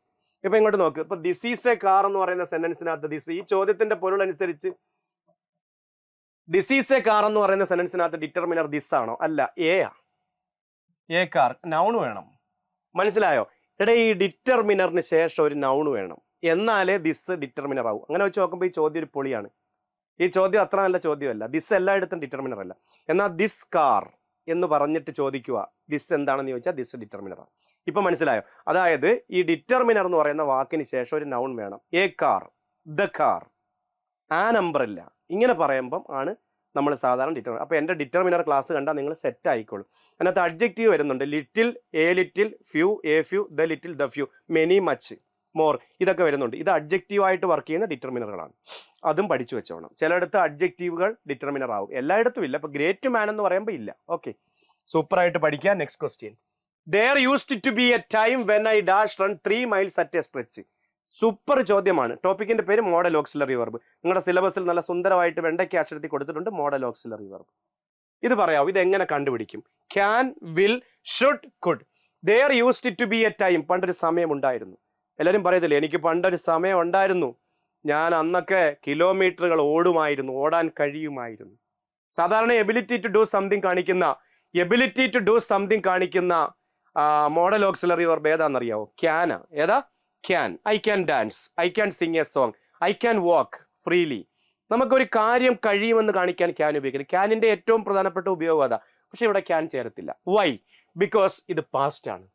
ഇപ്പൊ ഇങ്ങോട്ട് നോക്ക്. ഇപ്പൊ ദിസ് ഈസ് എ കാർ എന്ന് പറയുന്ന സെന്റൻസിനകത്ത് ദിസ്, ഈ ചോദ്യത്തിന്റെ പൊരുൾ അനുസരിച്ച് ദിസ് ഈസ് എ കാർ എന്ന് പറയുന്ന സെന്റൻസിനകത്ത് ഡിറ്റർമിനർ ദിസ് ആണോ? അല്ല, എ കാർ. നൗൺ വേണം. മനസ്സിലായോ? ഇവിടെ ഈ ഡിറ്റർമിനറിന് ശേഷം ഒരു നൗൺ വേണം, എന്നാലേ ദിസ് ഡിറ്റർമിനർ ആവും. അങ്ങനെ വെച്ച് നോക്കുമ്പോൾ ഈ ചോദ്യം ഒരു പൊളിയാണ്. ഈ ചോദ്യം അത്ര നല്ല ചോദ്യമല്ല. ദിസ് എല്ലായിടത്തും ഡിറ്റർമിനർ അല്ല. എന്നാൽ ദിസ് കാർ എന്ന് പറഞ്ഞിട്ട് ചോദിക്കുക ദിസ് എന്താണെന്ന് ചോദിച്ചാൽ ദിസ് ഡിറ്റർമിനറാണ്. ഇപ്പൊ മനസ്സിലായോ? അതായത് ഈ ഡിറ്റർമിനർ എന്ന് പറയുന്ന വാക്കിന് ശേഷം ഒരു നൗൺ വേണം. A car, the car, an umbrella, ഇങ്ങനെ പറയുമ്പം ആണ് നമ്മൾ സാധാരണ ഡിറ്റർമിനർ. അപ്പോൾ എൻ്റെ ഡിറ്റർമിനർ ക്ലാസ് കണ്ടാൽ നിങ്ങൾ സെറ്റ് ആയിക്കോളും. അതിനകത്ത് അഡ്ജക്റ്റീവ് വരുന്നുണ്ട്. Little, A little, few, A few, the little, the few, many, much, more, ഇതൊക്കെ വരുന്നുണ്ട്. ഇത് അഡ്ജക്റ്റീവായിട്ട് വർക്ക് ചെയ്യുന്ന ഡിറ്റർമിനറുകളാണ്. അതും പഠിച്ചു വെച്ചോണം. ചിലയിടത്ത് അഡ്ജക്റ്റീവുകൾ ഡിറ്റർമിനർ ആവും, എല്ലായിടത്തും ഇല്ല. ഇപ്പൊ ഗ്രേറ്റ് മാൻ എന്ന് പറയുമ്പോൾ ഇല്ല. ഓക്കെ, സൂപ്പറായിട്ട് പഠിക്കുക. Next question. There used to be a time when I dash run 3 miles at a stretch. Super ചോദ്യമാണ്. ടോപ്പിക്കിന്റെ പേര് മോഡൽ ഓക്സിലറി വെർബ്. നിങ്ങളുടെ സിലബസിൽ നല്ല സുന്ദരമായിട്ട് വെണ്ടയ്ക്ക് അക്ഷരത്തിൽ കൊടുത്തിട്ടുണ്ട് മോഡൽ ഓക്സിലറി വെർബ്. ഇത് പറയാവൂ, ഇത് എങ്ങനെ കണ്ടുപിടിക്കും? Can, will, should, could. There used to be a time. പണ്ടൊരു സമയം ഉണ്ടായിരുന്നു. എല്ലാവരും പറയത്തില്ലേ, എനിക്ക് പണ്ടൊരു സമയം ഉണ്ടായിരുന്നു, ഞാൻ അന്നൊക്കെ കിലോമീറ്ററുകൾ ഓടുമായിരുന്നു, ഓടാൻ കഴിയുമായിരുന്നു. സാധാരണ എബിലിറ്റി ടു ഡു സംതിങ് കാണിക്കുന്ന മോഡൽ ഓക്സിലറി വെർബ് ഏതാണെന്നറിയാവോ? ക്യാനാ. ഏതാ? Can. I can dance, I can sing a song, I can walk freely. നമുക്കൊരു കാര്യം കഴിയുമെന്ന് കാണിക്കാൻ ക്യാൻ ഉപയോഗിക്കുന്നത്. ക്യാനിന്റെ ഏറ്റവും പ്രധാനപ്പെട്ട ഉപയോഗം അതാ. പക്ഷെ ഇവിടെ ക്യാൻ ചേരത്തില്ല. വൈ? ബിക്കോസ് ഇത് പാസ്റ്റ് ആണ്.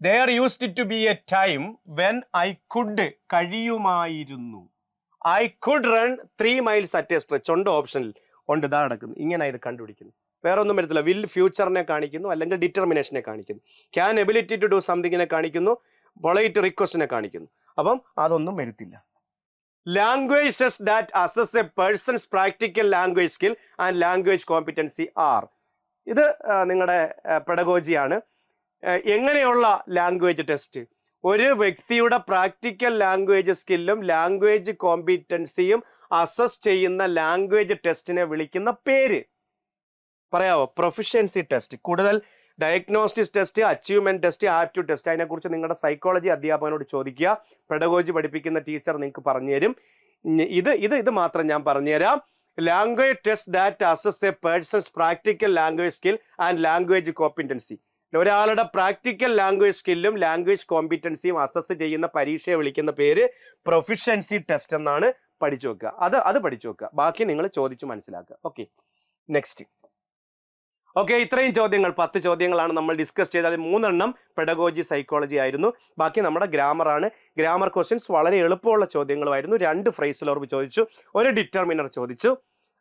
There used to be a time when I could, കഴിയുമായിരുന്നു. I could run 3 miles at a stretch. ഉണ്ട്, ഓപ്ഷനിൽ ഉണ്ട്. ഇതാ നടക്കുന്നു. ഇങ്ങനെ ഇത് കണ്ടുപിടിക്കുന്നു. വേറെ ഒന്നും വരത്തില്ല. വിൽ ഫ്യൂച്ചറിനെ കാണിക്കുന്നു, അല്ലെങ്കിൽ ഡിറ്റർമിനേഷനെ കാണിക്കുന്നു. ക്യാൻ എബിലിറ്റി ടു ഡു സംതിങ്ങിനെ കാണിക്കുന്നു, പൊളൈറ്റ് റിക്വസ്റ്റിനെ കാണിക്കുന്നു. അപ്പം അതൊന്നും വരത്തില്ല. Language test that assess a person's practical language skill and language competency are. ഇത് നിങ്ങളുടെ പെഡഗോജിയാണ്. എങ്ങനെയുള്ള ലാംഗ്വേജ് ടെസ്റ്റ്? ഒരു വ്യക്തിയുടെ പ്രാക്ടിക്കൽ ലാംഗ്വേജ് സ്കില്ലും ലാംഗ്വേജ് കോമ്പിറ്റൻസിയും അസസ് ചെയ്യുന്ന ലാംഗ്വേജ് ടെസ്റ്റിനെ വിളിക്കുന്ന പേര് പറയാവോ? Proficiency test. കൂടുതൽ diagnostics test, achievement test, aptitude test, അതിനെക്കുറിച്ച് നിങ്ങളുടെ സൈക്കോളജി അധ്യാപകനോട് ചോദിക്കുക. പെഡഗോജി പഠിപ്പിക്കുന്ന ടീച്ചർ നിങ്ങൾക്ക് പറഞ്ഞു തരും. ഇത് മാത്രം ഞാൻ പറഞ്ഞുതരാം. Language test that assess a person's practical language skill and language competency. ഒരാളുടെ പ്രാക്ടിക്കൽ ലാംഗ്വേജ് സ്കില്ലും ലാംഗ്വേജ് കോമ്പിറ്റൻസിയും അസസ് ചെയ്യുന്ന പരീക്ഷയെ വിളിക്കുന്ന പേര് പ്രൊഫിഷ്യൻസി ടെസ്റ്റ് എന്നാണ്. പഠിച്ചു വെക്കുക. അത് പഠിച്ചു വെക്കുക. ബാക്കി നിങ്ങൾ ചോദിച്ചു മനസ്സിലാക്കുക. Okay, next. ഓക്കെ, ഇത്രയും ചോദ്യങ്ങൾ 10 ചോദ്യങ്ങളാണ് നമ്മൾ ഡിസ്കസ് ചെയ്തത്. അതിൽ 3 എണ്ണം പെഡഗോജി സൈക്കോളജി ആയിരുന്നു. ബാക്കി നമ്മുടെ ഗ്രാമറാണ്. ഗ്രാമർ ക്വസ്റ്റ്യൻസ് വളരെ എളുപ്പമുള്ള ചോദ്യങ്ങളുമായിരുന്നു. 2 ഫ്രേസൽ വെർബ് ചോദിച്ചു, ഒരു ഡിറ്റർമിനർ ചോദിച്ചു,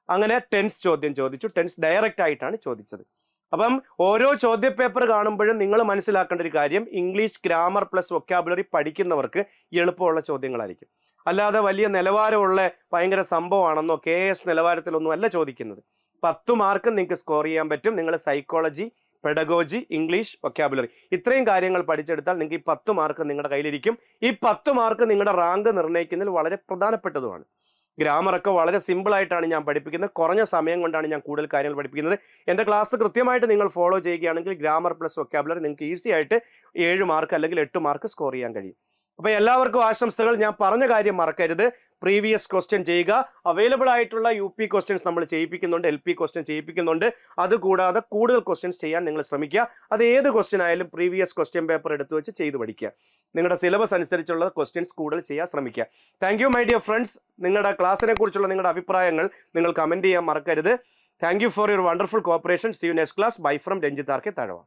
അങ്ങനെ ടെൻസ് ചോദ്യം ചോദിച്ചു. ടെൻസ് ഡയറക്റ്റ് ആയിട്ടാണ് ചോദിച്ചത്. അപ്പം ഓരോ ചോദ്യ പേപ്പർ കാണുമ്പോഴും നിങ്ങൾ മനസ്സിലാക്കേണ്ട ഒരു കാര്യം, ഇംഗ്ലീഷ് ഗ്രാമർ പ്ലസ് വൊക്കാബുലറി പഠിക്കുന്നവർക്ക് എളുപ്പമുള്ള ചോദ്യങ്ങളായിരിക്കും. അല്ലാതെ വലിയ നിലവാരമുള്ള ഭയങ്കര സംഭവമാണെന്നോ KS നിലവാരത്തിലൊന്നും അല്ല ചോദിക്കുന്നത്. 10 മാർക്ക് നിങ്ങൾക്ക് സ്കോർ ചെയ്യാൻ പറ്റും. നിങ്ങൾ സൈക്കോളജി, പെഡഗോജി, ഇംഗ്ലീഷ്, വൊക്കാബുലറി ഇത്രയും കാര്യങ്ങൾ പഠിച്ചെടുത്താൽ നിങ്ങൾക്ക് ഈ 10 മാർക്ക് നിങ്ങളുടെ കയ്യിലിരിക്കും. ഈ 10 മാർക്ക് നിങ്ങളുടെ റാങ്ക് നിർണ്ണയിക്കുന്നതിൽ വളരെ പ്രധാനപ്പെട്ടതുമാണ്. ഗ്രാമറൊക്കെ വളരെ സിമ്പിളായിട്ടാണ് ഞാൻ പഠിപ്പിക്കുന്നത്. കുറഞ്ഞ സമയം കൊണ്ടാണ് ഞാൻ കൂടുതൽ കാര്യങ്ങൾ പഠിപ്പിക്കുന്നത്. എൻ്റെ ക്ലാസ് കൃത്യമായിട്ട് നിങ്ങൾ ഫോളോ ചെയ്യുകയാണെങ്കിൽ ഗ്രാമർ പ്ലസ് വൊക്കാബുലറി നിങ്ങൾക്ക് ഈസി ആയിട്ട് 7 മാർക്ക് അല്ലെങ്കിൽ 8 മാർക്ക് സ്കോർ ചെയ്യാൻ കഴിയും. അപ്പോൾ എല്ലാവർക്കും ആശംസകൾ. ഞാൻ പറഞ്ഞ കാര്യം മറക്കരുത്, പ്രീവിയസ് ക്വസ്റ്റ്യൻ ചെയ്യുക. അവൈലബിൾ ആയിട്ടുള്ള UP ക്വസ്റ്റ്യൻസ് നമ്മൾ ചെയ്യിപ്പിക്കുന്നുണ്ട്, LP ക്വസ്റ്റ്യൻ ചെയ്യിപ്പിക്കുന്നുണ്ട്. അതുകൂടാതെ കൂടുതൽ ക്വസ്റ്റ്യൻസ് ചെയ്യാൻ നിങ്ങൾ ശ്രമിക്കുക. അത് ഏത് ക്വസ്റ്റ്യൻ ആയാലും പ്രീവിയസ് ക്വസ്റ്റ്യൻ പേപ്പർ എടുത്തു വെച്ച് ചെയ്ത് പഠിക്കുക. നിങ്ങളുടെ സിലബസ് അനുസരിച്ചുള്ള ക്വസ്റ്റ്യൻസ് കൂടുതൽ ചെയ്യാൻ ശ്രമിക്കുക. Thank you my dear friends. നിങ്ങളുടെ ക്ലാസ്സിനെ കുറിച്ചുള്ള നിങ്ങളുടെ അഭിപ്രായങ്ങൾ നിങ്ങൾ കമൻറ്റ് ചെയ്യാൻ മറക്കരുത്. Thank you for your wonderful cooperation. See you next class. Bye from Ranjith R K Thazhava.